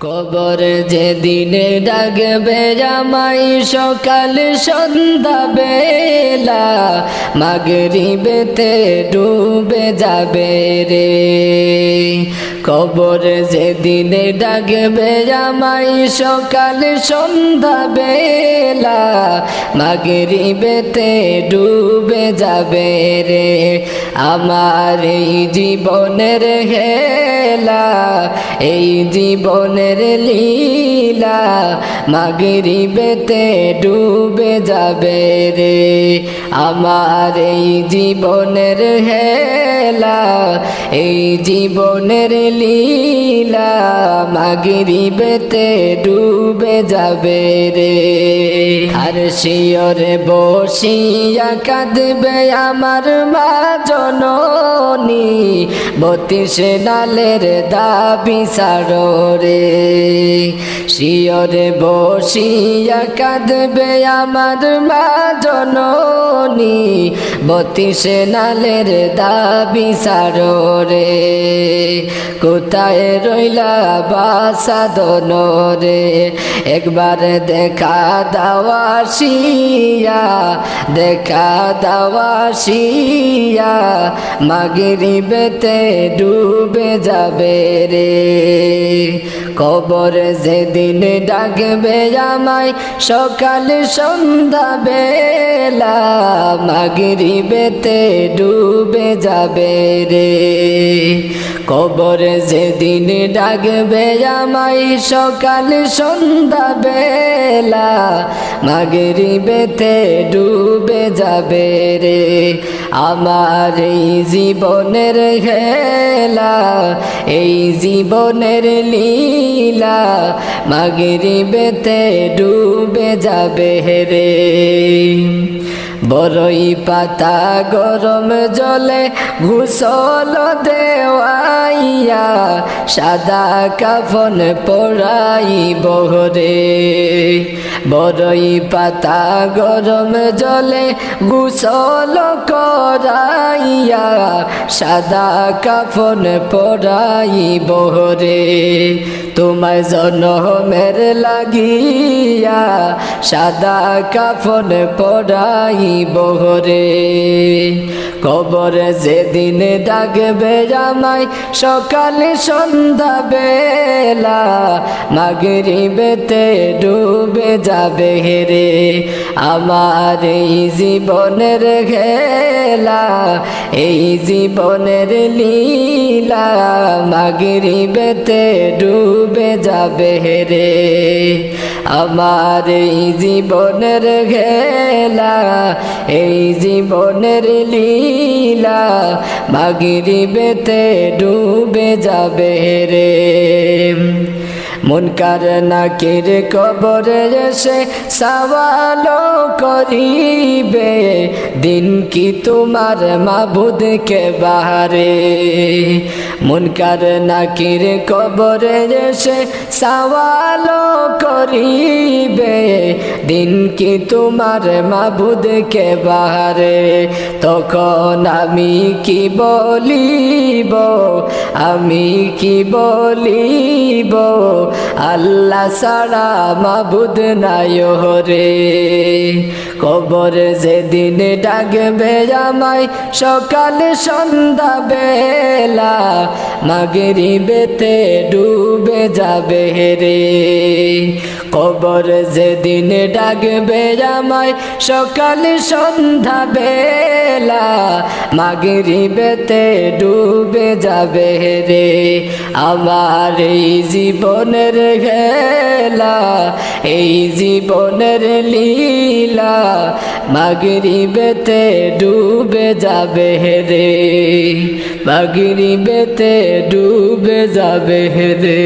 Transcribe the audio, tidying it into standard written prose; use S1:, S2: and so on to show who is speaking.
S1: কবর যেদিনে ডাকবে আমায় সকাল সন্ধ্যা বেলা, মাগরিবেতে ডুবে যাবে রে। কবর যেদিনে ডাকবে আমায় সকাল সন্ধ্যা বেলা, মাগরিবেতে ডুবে যাবে রে। আমার এই জীবনের হেলা, এই জীবনের লীলা, মাগরিবেতে ডুবে যাবে রে। আমার এই জীবনের হেলা, এই জীবনের লীলা, মাগরিবেতে ডুবে যাবে রে। আর শিয়রে বসিয়া কাঁদবে আমার মা জননী, 32 নালের দাবি ছাড়ো রে। শিয়রে বসিয়া কাঁদবে আমার মা জননী, 32 নালের দাবি ছাড়ো রে। কোথায় রইলা বাসাদন রে, একবার দেখা দাওয়া শিয়া, দেখা দাওয়া শিয়া, মাগরিবেতে ডুবে যাবে রে। কবর যেদিন ডাকবে আমায় সকাল সন্ধ্যা বেলা, মাগরিবেতে ডুবে যাবে রে। কবর যেদিন ডাকবে আমায় সকাল সন্ধ্যা বেলা, মাগরিবেতে ডুবে যাবে রে। আমার এই জীবনের খেলা, এই জীবনের লীলা, মাগরিবেতে ডুবে যাবে রে। বড়ই পাতা গরম জলে গোসল দেওয়াইয়া, সাদা কাফন পরাইব রে। বড়ই পাতা গরম জলে গোসল করাইয়া, সাদা কাফন পরাইব রে। তোমায় জনমের লাগিয়া, সাদা কাফন পরাইব রে। কবর যেদিন ডাকবে আমায় সকাল সন্ধ্যা বেলা, মাগরিবেতে ডুবে যাবে রে। আমার এই জীবনের খেলা, এই জীবনের লীলা, মাগরিবেতে ডুবে যাবে রে। আমার এই জীবনের খেলা, এই জীবনের লীলা, মাগরিবেতে ডুবে যাবে রে। মুনকার নাকির কবরে এসে সওয়াল করিবে, দিন কি তোমার মাবুদ কে বাহারে। মুনকার নাকির কবরে এসে সওয়াল করিবে, দিন কি তোমার মাবুদ কে বাহারে। তখন আমি কি বলিব, আমি কি বলিব, আল্লাহ ছাড়া মাবুদ নাই রে। কবর যেদিন ডাকবে আমায় সকাল সন্ধ্যা বেলা, মাগরিবেতে ডুবে যাবে রে। কবর যেদিন ডাকবে আমায় সকাল সন্ধ্যা বেলা, মাগরিবেতে ডুবে যাবে রে। আমার এই জীবনের খেলা, এই জীবনের লীলা, মাগরিবেতে ডুবে যাবে রে। মাগরিবেতে ডুবে যাবে রে।